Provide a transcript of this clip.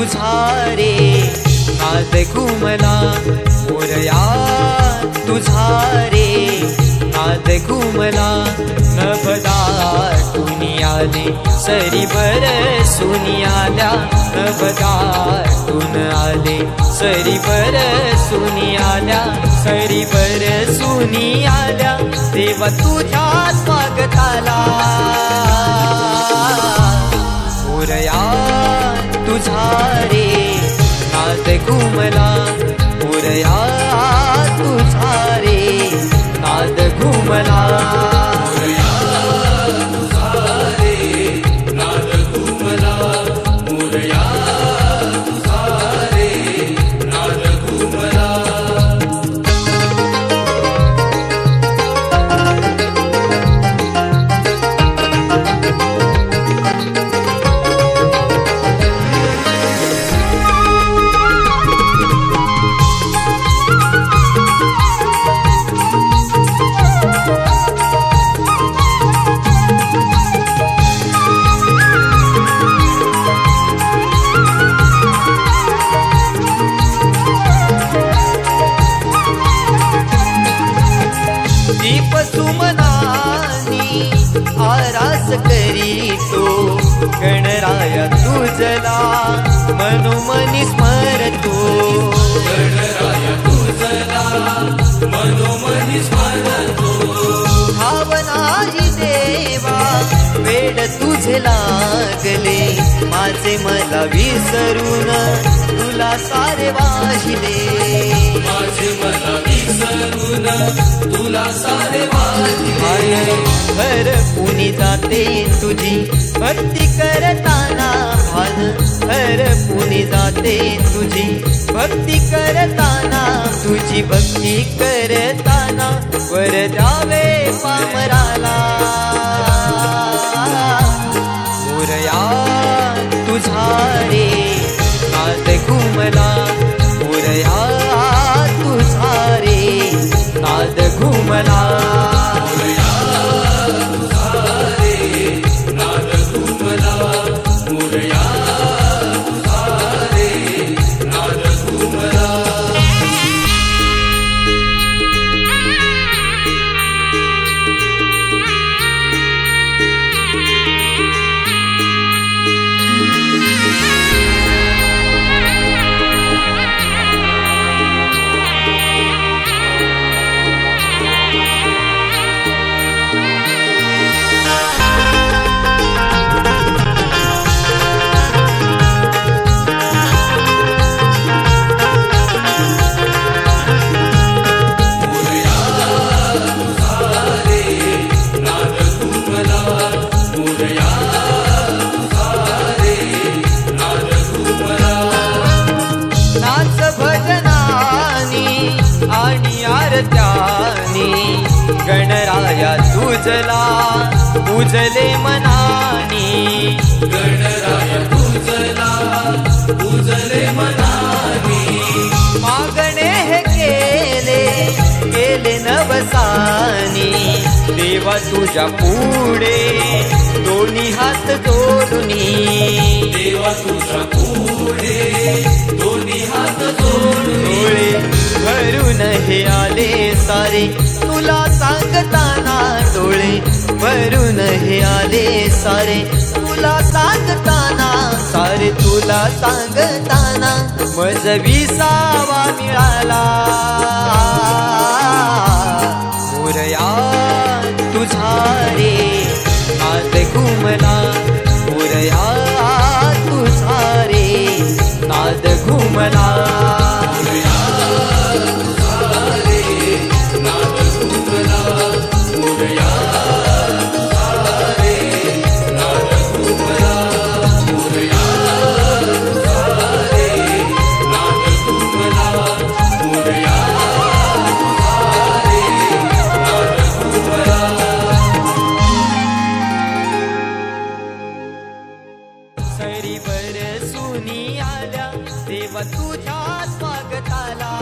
तुझा रे नाद घुमला मोरया तुझा रे नाद घुमला नभदाटून आले सरी बरसून आल्या नभदाटून आले सरी बरसून आल्या सरी बरसून आल्या देवा तुझ्या स्वागताला मोरया तुझा रे नाद घुमला मोरया तुझा रे नाद घुमला मोरया तुझा रे नाद घुमला मोरया तुझा रे नाद घुमला आरास करीतो गणराया तुझला मनोमनी स्मरतो गणराया तुझला मनोमनी स्मरतो भावनाही देवा वेड तुझे लागले माझे मला विसरून तुला सारे वाहिले माझे मला विसरून तुला सारे वाहिले हर पुनी जाते तुझी भक्ती करताना भान हर पुनी जाते तुझी भक्ती करताना तुझी भक्ती करताना वर द्यावे पामराला मोरया तुझा रे नाद घुमला मोरया तुझा रे नाद घुमला मोरया तुझा रे नाद घुमला मोरया तुझा रे नाद घुमला गणराया तुझला पूजले मनानी गणराया तुझला पूजले मनानी मागणे हे केले नवसानी देवा तुझ्या पुढे दोन्ही हात जोडुनी देवा तुझ्या पुढे दोन्ही हात जोडुनी भरून हे आले सारे तुला सांगताना डोळे भरून हे आले सारे तुला सांगताना सारे तुला सांगताना मज विसावा मिळाला मोरया तुझा रे नाद घुमला मोरया तुझा रे नाद घुमला सरी बरसून आल्या देवा तुझ्या स्वागताला